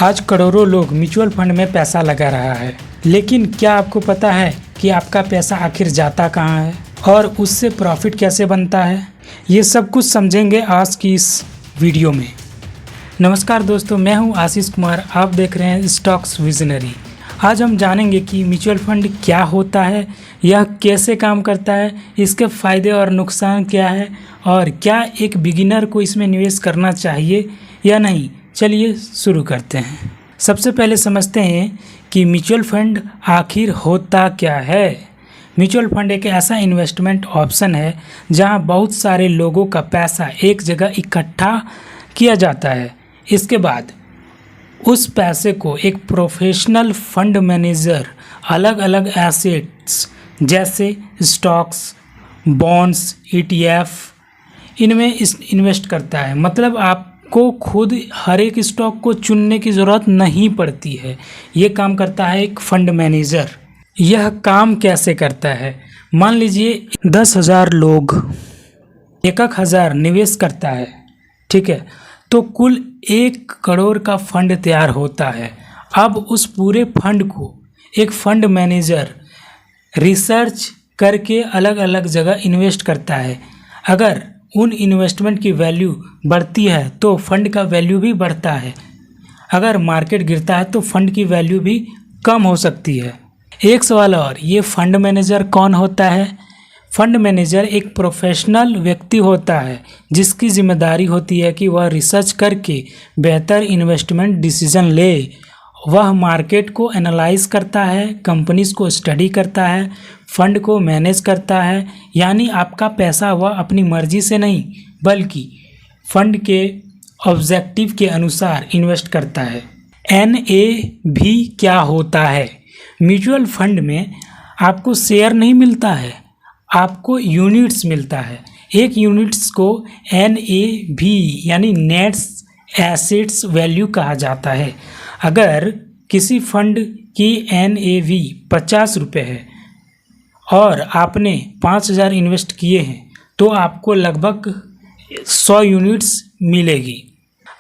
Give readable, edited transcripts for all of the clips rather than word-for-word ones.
आज करोड़ों लोग म्यूचुअल फंड में पैसा लगा रहा है, लेकिन क्या आपको पता है कि आपका पैसा आखिर जाता कहाँ है और उससे प्रॉफिट कैसे बनता है? ये सब कुछ समझेंगे आज की इस वीडियो में। नमस्कार दोस्तों, मैं हूं आशीष कुमार, आप देख रहे हैं स्टॉक्स विजनरी। आज हम जानेंगे कि म्यूचुअल फंड क्या होता है, यह कैसे काम करता है, इसके फ़ायदे और नुकसान क्या है और क्या एक बिगिनर को इसमें निवेश करना चाहिए या नहीं। चलिए शुरू करते हैं। सबसे पहले समझते हैं कि म्यूचुअल फंड आखिर होता क्या है। म्यूचुअल फंड एक ऐसा इन्वेस्टमेंट ऑप्शन है जहां बहुत सारे लोगों का पैसा एक जगह इकट्ठा किया जाता है। इसके बाद उस पैसे को एक प्रोफेशनल फंड मैनेजर अलग अलग एसेट्स जैसे स्टॉक्स, बॉन्ड्स, ETF इनमें इन्वेस्ट करता है। मतलब आपको खुद हर एक स्टॉक को चुनने की ज़रूरत नहीं पड़ती है, ये काम करता है एक फंड मैनेजर। यह काम कैसे करता है? मान लीजिए 10,000 लोग 1,000 निवेश करता है, ठीक है, तो कुल 1 करोड़ का फंड तैयार होता है। अब उस पूरे फंड को एक फंड मैनेजर रिसर्च करके अलग अलग जगह इन्वेस्ट करता है। अगर उन इन्वेस्टमेंट की वैल्यू बढ़ती है तो फंड का वैल्यू भी बढ़ता है। अगर मार्केट गिरता है तो फंड की वैल्यू भी कम हो सकती है। एक सवाल और, ये फंड मैनेजर कौन होता है? फंड मैनेजर एक प्रोफेशनल व्यक्ति होता है जिसकी जिम्मेदारी होती है कि वह रिसर्च करके बेहतर इन्वेस्टमेंट डिसीजन ले। वह मार्केट को एनालाइज करता है, कंपनीज को स्टडी करता है, फंड को मैनेज करता है। यानी आपका पैसा वह अपनी मर्जी से नहीं बल्कि फंड के ऑब्जेक्टिव के अनुसार इन्वेस्ट करता है। NAV क्या होता है? म्यूचुअल फंड में आपको शेयर नहीं मिलता है, आपको यूनिट्स मिलता है। एक यूनिट्स को NAV यानी नेट एसेट्स वैल्यू कहा जाता है। अगर किसी फंड की NAV 50 रुपये है और आपने 5,000 इन्वेस्ट किए हैं तो आपको लगभग 100 यूनिट्स मिलेगी।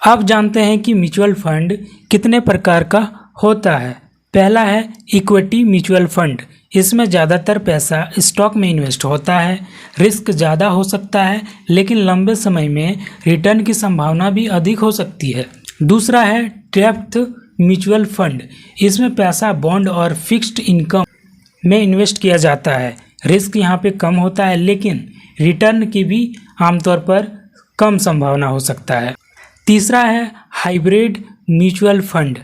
अब जानते हैं कि म्यूचुअल फंड कितने प्रकार का होता है। पहला है इक्विटी म्यूचुअल फंड। इसमें ज़्यादातर पैसा स्टॉक में इन्वेस्ट होता है। रिस्क ज़्यादा हो सकता है लेकिन लंबे समय में रिटर्न की संभावना भी अधिक हो सकती है। दूसरा है डेप्थ म्यूचुअल फंड। इसमें पैसा बॉन्ड और फिक्स्ड इनकम में इन्वेस्ट किया जाता है। रिस्क यहाँ पे कम होता है लेकिन रिटर्न की भी आमतौर पर कम संभावना हो सकता है। तीसरा है हाइब्रिड म्यूचुअल फंड।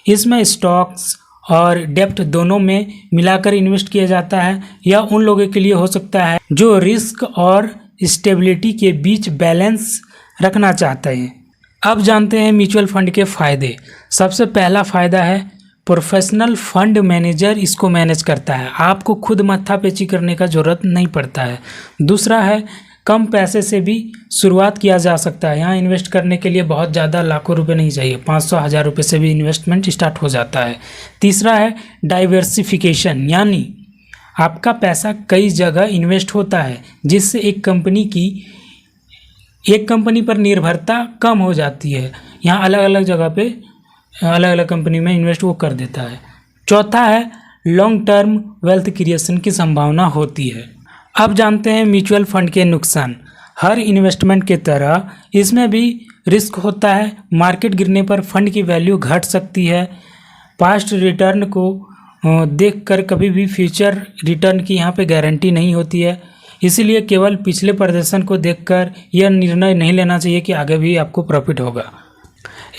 इसमें स्टॉक्स और डेप्थ दोनों में मिलाकर इन्वेस्ट किया जाता है। यह उन लोगों के लिए हो सकता है जो रिस्क और स्टेबिलिटी के बीच बैलेंस रखना चाहते हैं। अब जानते हैं म्यूचुअल फंड के फ़ायदे। सबसे पहला फ़ायदा है प्रोफेशनल फंड मैनेजर इसको मैनेज करता है, आपको खुद माथापेची करने का ज़रूरत नहीं पड़ता है। दूसरा है कम पैसे से भी शुरुआत किया जा सकता है। यहाँ इन्वेस्ट करने के लिए बहुत ज़्यादा लाखों रुपए नहीं चाहिए, 500-1000 रुपये से भी इन्वेस्टमेंट स्टार्ट हो जाता है। तीसरा है डाइवर्सिफिकेशन, यानी आपका पैसा कई जगह इन्वेस्ट होता है जिससे एक कंपनी पर निर्भरता कम हो जाती है। यहाँ अलग अलग जगह पे अलग अलग कंपनी में इन्वेस्ट वो कर देता है। चौथा है लॉन्ग टर्म वेल्थ क्रिएशन की संभावना होती है। अब जानते हैं म्यूचुअल फंड के नुकसान। हर इन्वेस्टमेंट के तरह इसमें भी रिस्क होता है। मार्केट गिरने पर फंड की वैल्यू घट सकती है। पास्ट रिटर्न को देखकर कभी भी फ्यूचर रिटर्न की यहाँ पे गारंटी नहीं होती है। इसीलिए केवल पिछले प्रदर्शन को देखकर यह निर्णय नहीं लेना चाहिए कि आगे भी आपको प्रॉफिट होगा।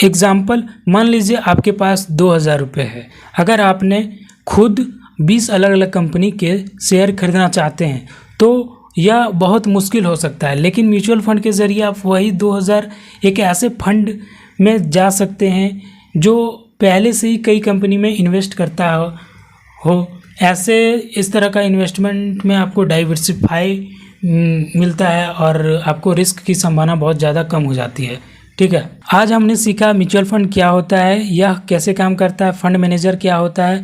एग्जाम्पल, मान लीजिए आपके पास 2,000 रुपये है। अगर आपने खुद 20 अलग अलग कंपनी के शेयर खरीदना चाहते हैं तो यह बहुत मुश्किल हो सकता है, लेकिन म्यूचुअल फंड के ज़रिए आप वही 2,000 एक ऐसे फंड में जा सकते हैं जो पहले से ही कई कंपनी में इन्वेस्ट करता हो। ऐसे इस तरह का इन्वेस्टमेंट में आपको डाइवर्सिफाई मिलता है और आपको रिस्क की संभावना बहुत ज़्यादा कम हो जाती है। ठीक है, आज हमने सीखा म्यूचुअल फंड क्या होता है, यह कैसे काम करता है, फंड मैनेजर क्या होता है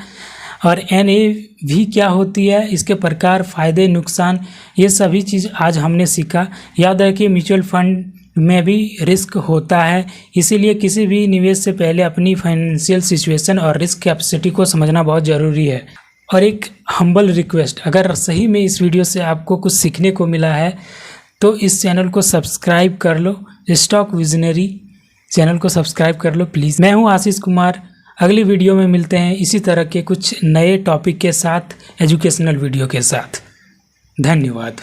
और NAV क्या होती है, इसके प्रकार, फ़ायदे, नुकसान, ये सभी चीज़ आज हमने सीखा। याद रखिए म्यूचुअल फंड में भी रिस्क होता है, इसीलिए किसी भी निवेश से पहले अपनी फाइनेंशियल सिचुएशन और रिस्क कैपेसिटी को समझना बहुत ज़रूरी है। और एक हम्बल रिक्वेस्ट, अगर सही में इस वीडियो से आपको कुछ सीखने को मिला है तो इस चैनल को सब्सक्राइब कर लो, स्टॉक विजनरी चैनल को सब्सक्राइब कर लो प्लीज़। मैं हूं आशीष कुमार, अगली वीडियो में मिलते हैं इसी तरह के कुछ नए टॉपिक के साथ, एजुकेशनल वीडियो के साथ। धन्यवाद।